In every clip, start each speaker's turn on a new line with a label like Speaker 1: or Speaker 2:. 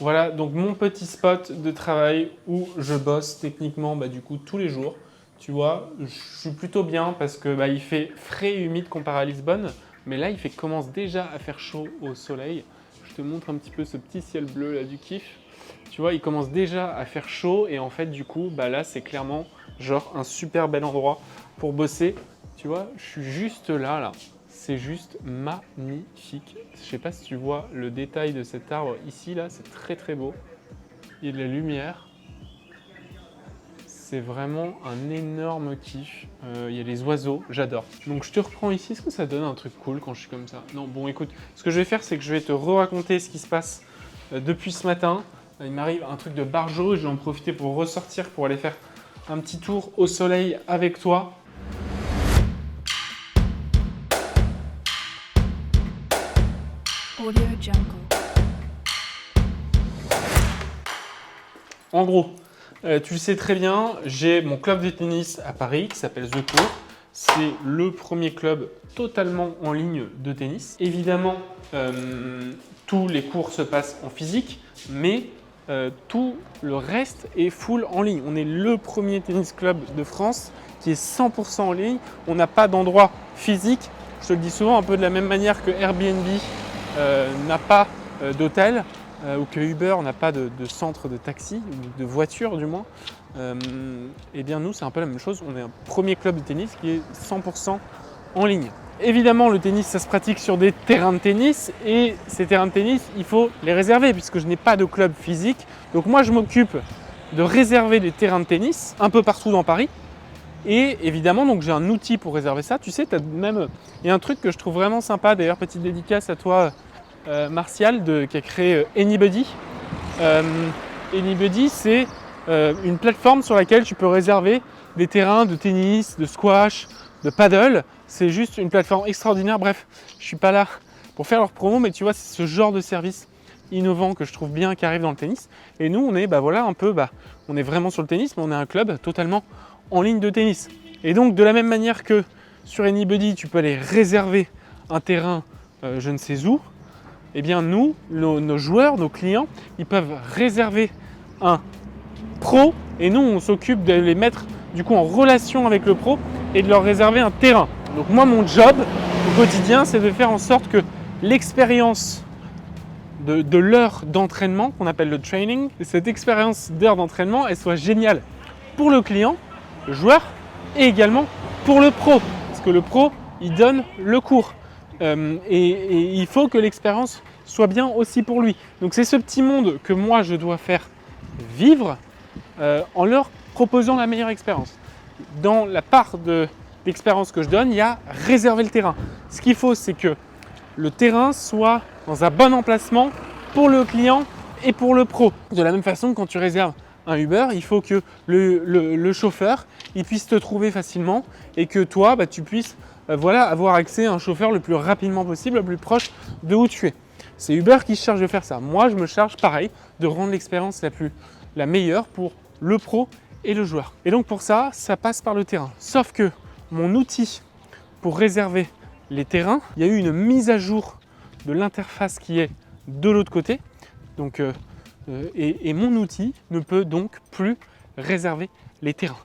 Speaker 1: Voilà, donc mon petit spot de travail où je bosse techniquement du coup tous les jours. Tu vois, je suis plutôt bien parce que il fait frais et humide comparé à Lisbonne, mais là commence déjà à faire chaud au soleil. Je te montre un petit peu ce petit ciel bleu là du kiff. Tu vois, il commence déjà à faire chaud et en fait du coup là c'est clairement genre un super bel endroit pour bosser. Tu vois, je suis juste là. C'est juste magnifique. Je ne sais pas si tu vois le détail de cet arbre ici, là, c'est très très beau. Il y a de la lumière. C'est vraiment un énorme kiff. Il y a les oiseaux, j'adore. Donc je te reprends ici. Est-ce que ça donne un truc cool quand je suis comme ça? Non, bon écoute, ce que je vais faire, c'est que je vais te re-raconter ce qui se passe depuis ce matin. Il m'arrive un truc de barjo et je vais en profiter pour ressortir, pour aller faire un petit tour au soleil avec toi.
Speaker 2: Audio Jungle.
Speaker 1: En gros, tu le sais très bien, j'ai mon club de tennis à Paris qui s'appelle The Court. C'est le premier club totalement en ligne de tennis. Évidemment, tous les cours se passent en physique, mais tout le reste est full en ligne. On est le premier tennis club de France qui est 100% en ligne. On n'a pas d'endroit physique. Je te le dis souvent, un peu de la même manière que Airbnb n'a pas d'hôtel. Ou que Uber n'a pas de centre de taxi, ou de voiture du moins, eh bien nous c'est un peu la même chose. On est un premier club de tennis qui est 100% en ligne. Évidemment le tennis ça se pratique sur des terrains de tennis et ces terrains de tennis il faut les réserver puisque je n'ai pas de club physique. Donc moi je m'occupe de réserver des terrains de tennis un peu partout dans Paris. Et évidemment, donc j'ai un outil pour réserver ça. Tu sais, il y a un truc que je trouve vraiment sympa. D'ailleurs, petite dédicace à toi, Martial, qui a créé Anybody. Anybody, c'est une plateforme sur laquelle tu peux réserver des terrains de tennis, de squash, de paddle. C'est juste une plateforme extraordinaire. Bref, je ne suis pas là pour faire leur promo, mais tu vois, c'est ce genre de service innovant que je trouve bien qui arrive dans le tennis. Et nous, on est on est vraiment sur le tennis, mais on est un club totalement en ligne de tennis. Et donc, de la même manière que sur Anybody, tu peux aller réserver un terrain je ne sais où, eh bien nous, nos joueurs, nos clients, ils peuvent réserver un pro et nous, on s'occupe de les mettre du coup en relation avec le pro et de leur réserver un terrain. Donc moi, mon job au quotidien, c'est de faire en sorte que l'expérience de l'heure d'entraînement, qu'on appelle le training, cette expérience d'heure d'entraînement, elle soit géniale pour le client, le joueur, et également pour le pro. Parce que le pro, il donne le cours. Et il faut que l'expérience soit bien aussi pour lui. Donc c'est ce petit monde que moi je dois faire vivre en leur proposant la meilleure expérience. Dans la part de l'expérience que je donne, il y a réserver le terrain. Ce qu'il faut, c'est que le terrain soit dans un bon emplacement pour le client et pour le pro. De la même façon, quand tu réserves un Uber, il faut que le chauffeur il puisse te trouver facilement et que toi, tu puisses avoir accès à un chauffeur le plus rapidement possible, le plus proche de où tu es. C'est Uber qui se charge de faire ça. Moi, je me charge pareil de rendre l'expérience la meilleure pour le pro et le joueur. Et donc pour ça, ça passe par le terrain. Sauf que mon outil pour réserver les terrains, il y a eu une mise à jour de l'interface qui est de l'autre côté. Donc, et mon outil ne peut donc plus réserver les terrains.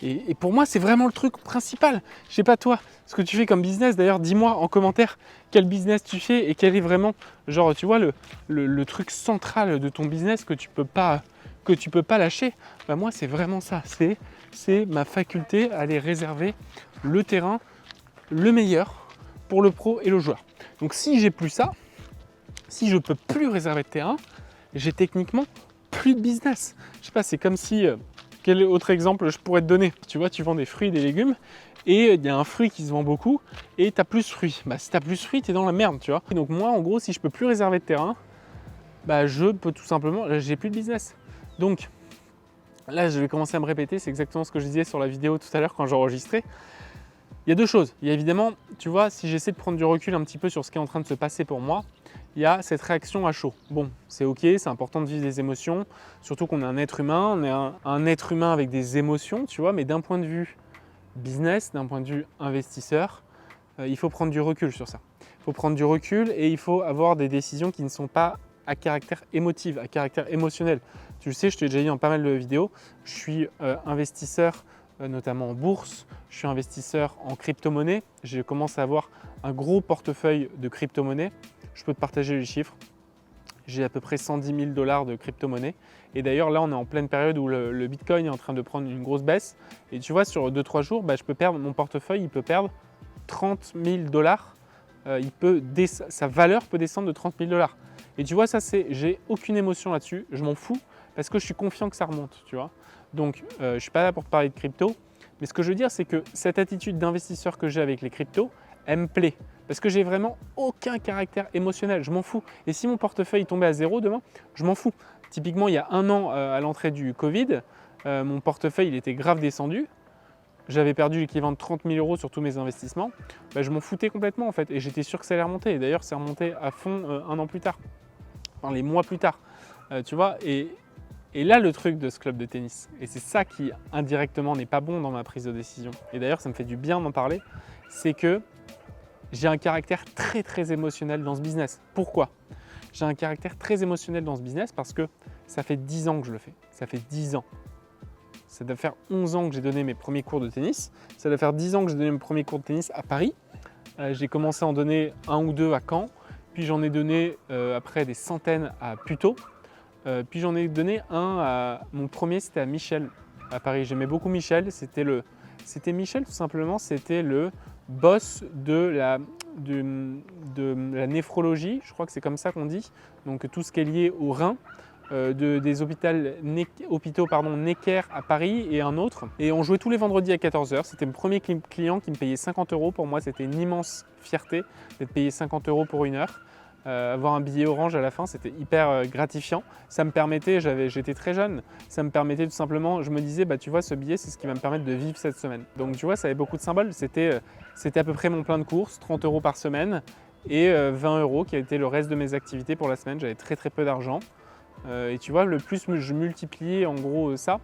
Speaker 1: Et pour moi, c'est vraiment le truc principal. Je sais pas toi, ce que tu fais comme business. D'ailleurs, dis-moi en commentaire quel business tu fais et quel est vraiment, genre, tu vois, le truc central de ton business que tu peux pas lâcher. Moi, c'est vraiment ça. C'est ma faculté à aller réserver le terrain le meilleur pour le pro et le joueur. Donc, si j'ai plus ça, si je peux plus réserver de terrain, j'ai techniquement plus de business. Je sais pas, c'est comme si quel autre exemple je pourrais te donner? Tu vois, tu vends des fruits et des légumes et il y a un fruit qui se vend beaucoup et tu as plus de fruits. Si tu as plus de fruits, tu es dans la merde, tu vois. Et donc moi, en gros, si je peux plus réserver de terrain, je peux tout simplement, j'ai plus de business. Donc là, je vais commencer à me répéter, c'est exactement ce que je disais sur la vidéo tout à l'heure quand j'enregistrais. Il y a deux choses. Il y a évidemment, tu vois, si j'essaie de prendre du recul un petit peu sur ce qui est en train de se passer pour moi, il y a cette réaction à chaud. Bon, c'est ok, c'est important de vivre des émotions, surtout qu'on est un être humain, on est un être humain avec des émotions, tu vois, mais d'un point de vue business, d'un point de vue investisseur, il faut prendre du recul sur ça. Il faut prendre du recul et il faut avoir des décisions qui ne sont pas à caractère émotif, à caractère émotionnel. Tu le sais, je t'ai déjà dit dans pas mal de vidéos, je suis investisseur notamment en bourse, je suis investisseur en crypto-monnaie, j'ai commencé à avoir un gros portefeuille de crypto-monnaie. Je peux te partager les chiffres. J'ai à peu près 110 000 $ de crypto-monnaie. Et d'ailleurs, là, on est en pleine période où le Bitcoin est en train de prendre une grosse baisse. Et tu vois, sur 2-3 jours, je peux perdre mon portefeuille, il peut perdre 30 000 $. Sa valeur peut descendre de 30 000 $. Et tu vois, j'ai aucune émotion là-dessus. Je m'en fous parce que je suis confiant que ça remonte, tu vois. Donc, je ne suis pas là pour parler de crypto. Mais ce que je veux dire, c'est que cette attitude d'investisseur que j'ai avec les cryptos, elle me plaît. Parce que j'ai vraiment aucun caractère émotionnel, je m'en fous. Et si mon portefeuille tombait à zéro demain, je m'en fous. Typiquement, il y a un an, à l'entrée du Covid, mon portefeuille il était grave descendu. J'avais perdu l'équivalent de 30 000 € sur tous mes investissements. Je m'en foutais complètement en fait. Et j'étais sûr que ça allait remonter. Et d'ailleurs, c'est remonté à fond un an plus tard. Enfin, les mois plus tard. Tu vois, et là, le truc de ce club de tennis, et c'est ça qui indirectement n'est pas bon dans ma prise de décision, et d'ailleurs ça me fait du bien d'en parler, c'est que j'ai un caractère très très émotionnel dans ce business. Pourquoi? J'ai un caractère très émotionnel dans ce business parce que ça fait 10 ans que je le fais. Ça fait 10 ans. Ça doit faire 11 ans que j'ai donné mes premiers cours de tennis. Ça doit faire 10 ans que j'ai donné mes premiers cours de tennis à Paris. J'ai commencé à en donner un ou deux à Caen. Puis j'en ai donné après des centaines à Puteaux. Puis j'en ai donné un à… Mon premier, c'était à Michel, à Paris. J'aimais beaucoup Michel. C'était Michel, tout simplement. C'était le boss de la néphrologie. Je crois que c'est comme ça qu'on dit. Donc tout ce qui est lié au rein. Des hôpitaux Necker à Paris et un autre. Et on jouait tous les vendredis à 14 h. C'était mon premier client qui me payait 50 €. Pour moi, c'était une immense fierté d'être payé 50 € pour une heure. Avoir un billet orange à la fin, c'était hyper gratifiant. Ça me permettait, j'étais très jeune, ça me permettait tout simplement, je me disais, tu vois, ce billet, c'est ce qui va me permettre de vivre cette semaine. Donc tu vois, ça avait beaucoup de symboles. C'était à peu près mon plein de courses, 30 € par semaine et 20 € qui a été le reste de mes activités pour la semaine. J'avais très très peu d'argent. Et tu vois, le plus je multipliais en gros ça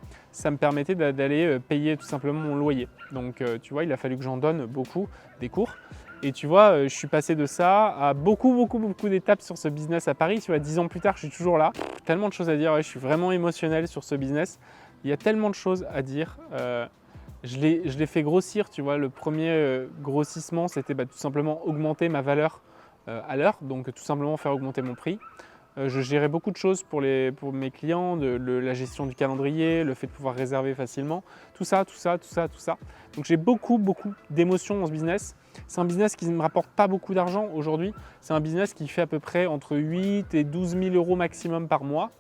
Speaker 1: me permettait d'aller payer tout simplement mon loyer. Donc tu vois, il a fallu que j'en donne beaucoup des cours. Et tu vois, je suis passé de ça à beaucoup d'étapes sur ce business à Paris. Tu vois, 10 ans plus tard, je suis toujours là. Tellement de choses à dire, ouais, je suis vraiment émotionnel sur ce business. Il y a tellement de choses à dire. Je l'ai fait grossir, tu vois. Le premier grossissement, c'était tout simplement augmenter ma valeur à l'heure. Donc tout simplement faire augmenter mon prix. Je gérais beaucoup de choses pour mes clients, la gestion du calendrier, le fait de pouvoir réserver facilement, tout ça. Donc j'ai beaucoup d'émotions dans ce business. C'est un business qui ne me rapporte pas beaucoup d'argent aujourd'hui. C'est un business qui fait à peu près entre 8 et 12 000 € maximum par mois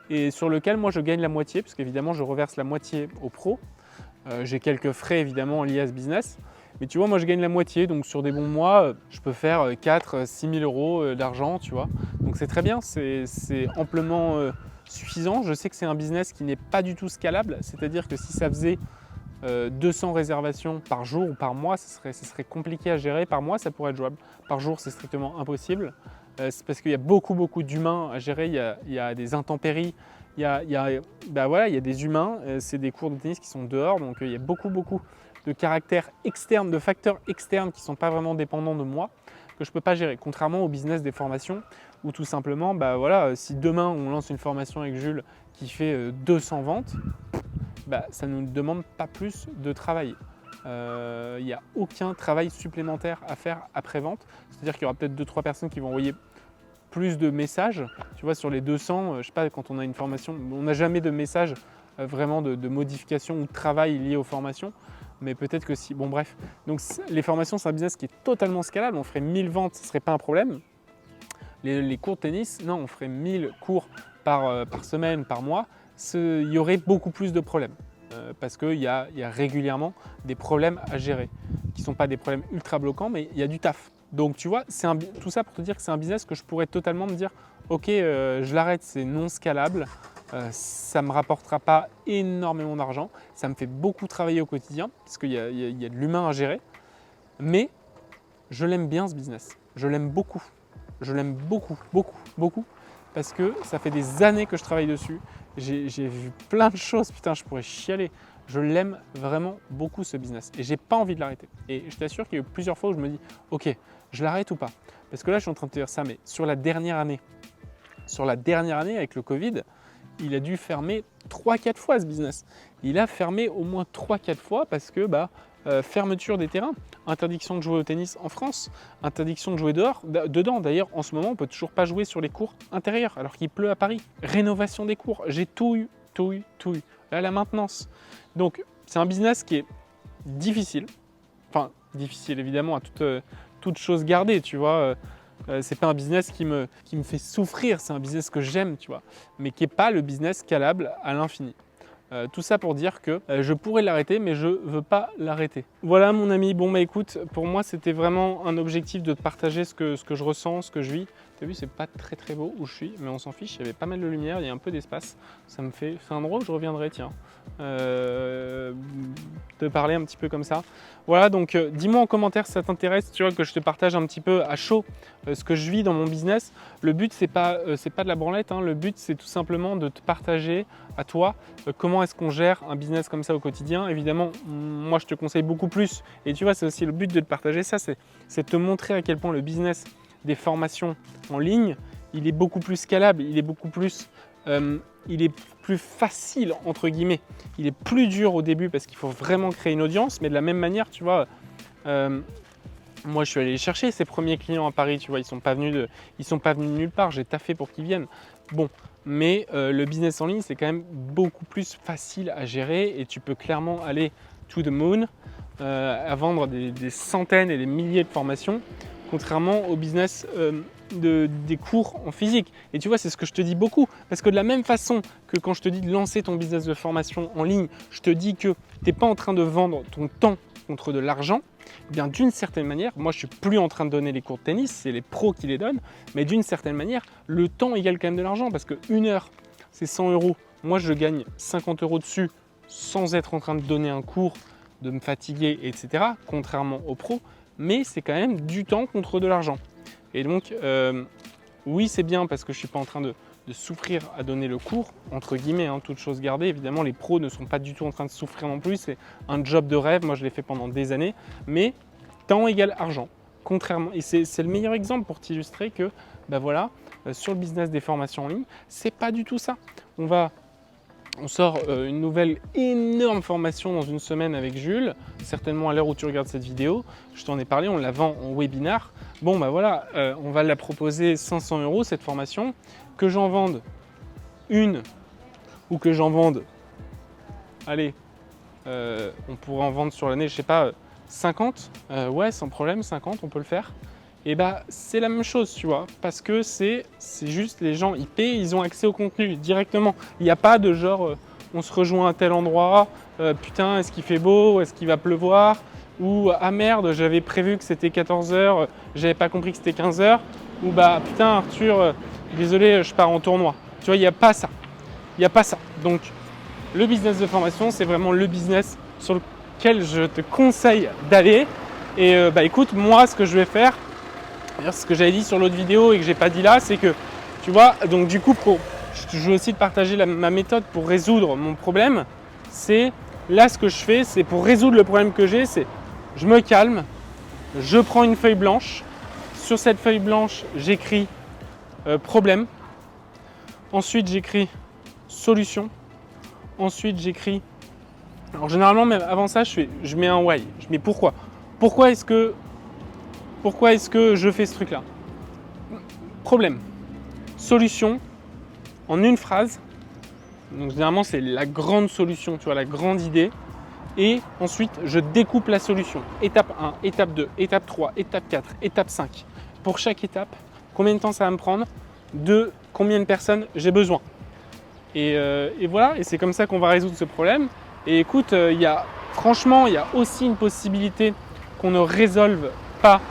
Speaker 1: et sur lequel moi je gagne la moitié parce qu'évidemment je reverse la moitié aux pros. J'ai quelques frais évidemment liés à ce business. Mais tu vois, moi je gagne la moitié, donc sur des bons mois, je peux faire 4-6 000 € d'argent, tu vois. Donc c'est très bien, c'est amplement suffisant. Je sais que c'est un business qui n'est pas du tout scalable, c'est-à-dire que si ça faisait 200 réservations par jour ou par mois, ce serait compliqué à gérer. Par mois, ça pourrait être jouable. Par jour, c'est strictement impossible. C'est parce qu'il y a beaucoup d'humains à gérer, il y a des intempéries, il y a des humains, c'est des cours de tennis qui sont dehors, donc il y a beaucoup de caractères externes, de facteurs externes qui ne sont pas vraiment dépendants de moi, que je ne peux pas gérer. Contrairement au business des formations, où tout simplement, si demain on lance une formation avec Jules qui fait 200 ventes, ça ne nous demande pas plus de travail. Il n'y a aucun travail supplémentaire à faire après-vente. C'est-à-dire qu'il y aura peut-être 2-3 personnes qui vont envoyer plus de messages. Tu vois, sur les 200, je ne sais pas, quand on a une formation, on n'a jamais de message vraiment de modification ou de travail lié aux formations. Mais peut-être que si, bon bref. Donc les formations, c'est un business qui est totalement scalable. On ferait 1000 ventes, ce ne serait pas un problème. Les cours de tennis, non, on ferait 1000 cours par semaine, par mois. Il y aurait beaucoup plus de problèmes. Parce qu'il y a régulièrement des problèmes à gérer. Qui ne sont pas des problèmes ultra bloquants, mais il y a du taf. Donc tu vois, tout ça pour te dire que c'est un business que je pourrais totalement me dire « Ok, je l'arrête, c'est non scalable. » ça ne me rapportera pas énormément d'argent, ça me fait beaucoup travailler au quotidien parce qu'il y a de l'humain à gérer, mais je l'aime bien ce business, je l'aime beaucoup parce que ça fait des années que je travaille dessus, j'ai vu plein de choses, putain je pourrais chialer, je l'aime vraiment beaucoup ce business et j'ai pas envie de l'arrêter. Et je t'assure qu'il y a eu plusieurs fois où je me dis ok, je l'arrête ou pas, parce que là je suis en train de te dire ça, mais sur la dernière année, sur la dernière année avec le Covid, il a dû fermer 3-4 fois ce business. Il a fermé au moins 3-4 fois parce que fermeture des terrains, interdiction de jouer au tennis en France, interdiction de jouer dedans. D'ailleurs, en ce moment, on ne peut toujours pas jouer sur les cours intérieurs alors qu'il pleut à Paris. Rénovation des cours, j'ai tout eu. Là, la maintenance. Donc, c'est un business qui est difficile. Enfin, difficile évidemment à toute chose gardée, tu vois. C'est pas un business qui me fait souffrir, c'est un business que j'aime, tu vois, mais qui n'est pas le business scalable à l'infini. Tout ça pour dire que je pourrais l'arrêter, mais je ne veux pas l'arrêter. Voilà mon ami, bon bah écoute, pour moi c'était vraiment un objectif de te partager ce que je ressens, ce que je vis. Tu as vu, c'est pas très beau où je suis, mais on s'en fiche, il y avait pas mal de lumière, il y a un peu d'espace. C'est un endroit où je reviendrai, tiens, te parler un petit peu comme ça. Voilà, donc dis-moi en commentaire si ça t'intéresse, tu vois, que je te partage un petit peu à chaud ce que je vis dans mon business. Le but, c'est pas de la branlette, hein. Le but, c'est tout simplement de te partager à toi comment est-ce qu'on gère un business comme ça au quotidien. Évidemment, moi, je te conseille beaucoup plus. Et tu vois, c'est aussi le but de te partager ça, c'est de te montrer à quel point le business des formations en ligne, il est beaucoup plus scalable, il est beaucoup plus... il est plus facile, entre guillemets. Il est plus dur au début parce qu'il faut vraiment créer une audience, mais de la même manière, tu vois, moi, je suis allé chercher ces premiers clients à Paris, tu vois, ils sont pas venus nulle part, j'ai taffé pour qu'ils viennent. Bon, mais le business en ligne, c'est quand même beaucoup plus facile à gérer et tu peux clairement aller to the moon à vendre des centaines et des milliers de formations, contrairement au business des cours en physique. Et tu vois, c'est ce que je te dis beaucoup, parce que de la même façon que quand je te dis de lancer ton business de formation en ligne, je te dis que tu n'es pas en train de vendre ton temps contre de l'argent, eh bien d'une certaine manière, moi je suis plus en train de donner les cours de tennis, c'est les pros qui les donnent, mais d'une certaine manière, le temps égale quand même de l'argent, parce que 1 heure, c'est 100 €. Moi je gagne 50 € dessus sans être en train de donner un cours, de me fatiguer, etc., contrairement aux pros, mais c'est quand même du temps contre de l'argent. Et donc, oui, c'est bien parce que je ne suis pas en train de souffrir à donner le cours, entre guillemets, hein, toute chose gardée. Évidemment, les pros ne sont pas du tout en train de souffrir non plus. C'est un job de rêve. Moi, je l'ai fait pendant des années. Mais temps égale argent. Contrairement, et c'est le meilleur exemple pour t'illustrer que, voilà, sur le business des formations en ligne, c'est pas du tout ça. On sort une nouvelle énorme formation dans une semaine avec Jules, certainement à l'heure où tu regardes cette vidéo. Je t'en ai parlé, on la vend en webinar. Bon, voilà, on va la proposer 500 € cette formation. Que j'en vende une ou que j'en vende, allez, on pourrait en vendre sur l'année, je sais pas, 50, ouais, sans problème, 50, on peut le faire. Et c'est la même chose, tu vois, parce que c'est juste les gens, ils paient, ils ont accès au contenu directement. Il n'y a pas de genre, on se rejoint à tel endroit, putain, est-ce qu'il fait beau, est-ce qu'il va pleuvoir, ou ah merde, j'avais prévu que c'était 14 h, j'avais pas compris que c'était 15 h, ou putain Arthur, désolé, je pars en tournoi. Tu vois, il n'y a pas ça. Il n'y a pas ça. Donc, le business de formation, c'est vraiment le business sur lequel je te conseille d'aller. Et écoute, moi, ce que je vais faire, ce que j'avais dit sur l'autre vidéo et que j'ai pas dit là, c'est que, tu vois, donc du coup, je veux aussi te partager ma méthode pour résoudre mon problème. C'est, là, ce que je fais, c'est pour résoudre le problème que j'ai, c'est je me calme, je prends une feuille blanche. Sur cette feuille blanche, j'écris problème. Ensuite, j'écris solution. Ensuite, j'écris... Alors, généralement, même avant ça, je mets un why. Je mets pourquoi. Pourquoi est-ce que je fais ce truc-là? Problème. Solution. En une phrase. Donc, généralement, c'est la grande solution, tu vois, la grande idée. Et ensuite, je découpe la solution. Étape 1, étape 2, étape 3, étape 4, étape 5. Pour chaque étape, combien de temps ça va me prendre? De combien de personnes j'ai besoin? Et voilà, et c'est comme ça qu'on va résoudre ce problème. Et écoute, franchement, il y a aussi une possibilité qu'on ne résolve pas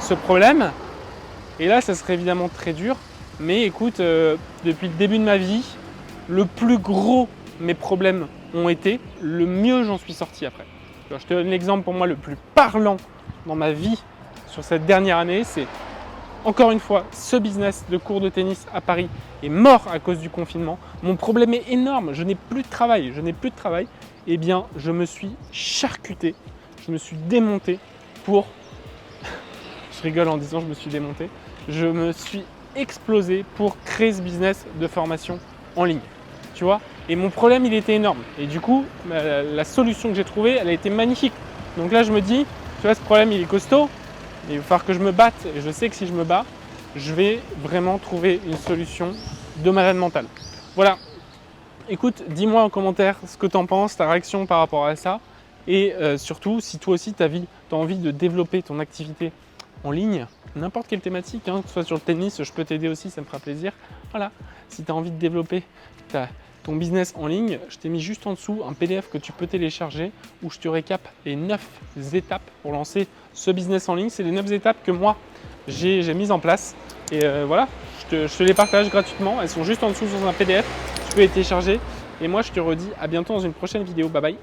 Speaker 1: ce problème. Et là, ça serait évidemment très dur. Mais écoute, depuis le début de ma vie, le plus gros mes problèmes ont été, le mieux j'en suis sorti après. Alors, je te donne l'exemple pour moi le plus parlant dans ma vie sur cette dernière année, c'est encore une fois, ce business de cours de tennis à Paris est mort à cause du confinement. Mon problème est énorme, je n'ai plus de travail, Eh bien, je me suis charcuté, je me suis démonté pour... Je rigole en disant je me suis démonté. Je me suis explosé pour créer ce business de formation en ligne. Tu vois? Et mon problème, il était énorme. Et du coup, la solution que j'ai trouvée, elle a été magnifique. Donc là, je me dis, tu vois, ce problème, il est costaud. Il va falloir que je me batte. Et je sais que si je me bats, je vais vraiment trouver une solution de malade mental. Voilà. Écoute, dis-moi en commentaire ce que tu en penses, ta réaction par rapport à ça. Et surtout, si toi aussi, tu as envie de développer ton activité en ligne, n'importe quelle thématique, hein, que ce soit sur le tennis, je peux t'aider aussi, ça me fera plaisir. Voilà. Si tu as envie de développer ton business en ligne, je t'ai mis juste en dessous un PDF que tu peux télécharger où je te récap les 9 étapes pour lancer ce business en ligne. C'est les 9 étapes que moi, j'ai mises en place. Et voilà, je te les partage gratuitement. Elles sont juste en dessous sur un PDF. Tu peux les télécharger. Et moi, je te redis à bientôt dans une prochaine vidéo. Bye bye.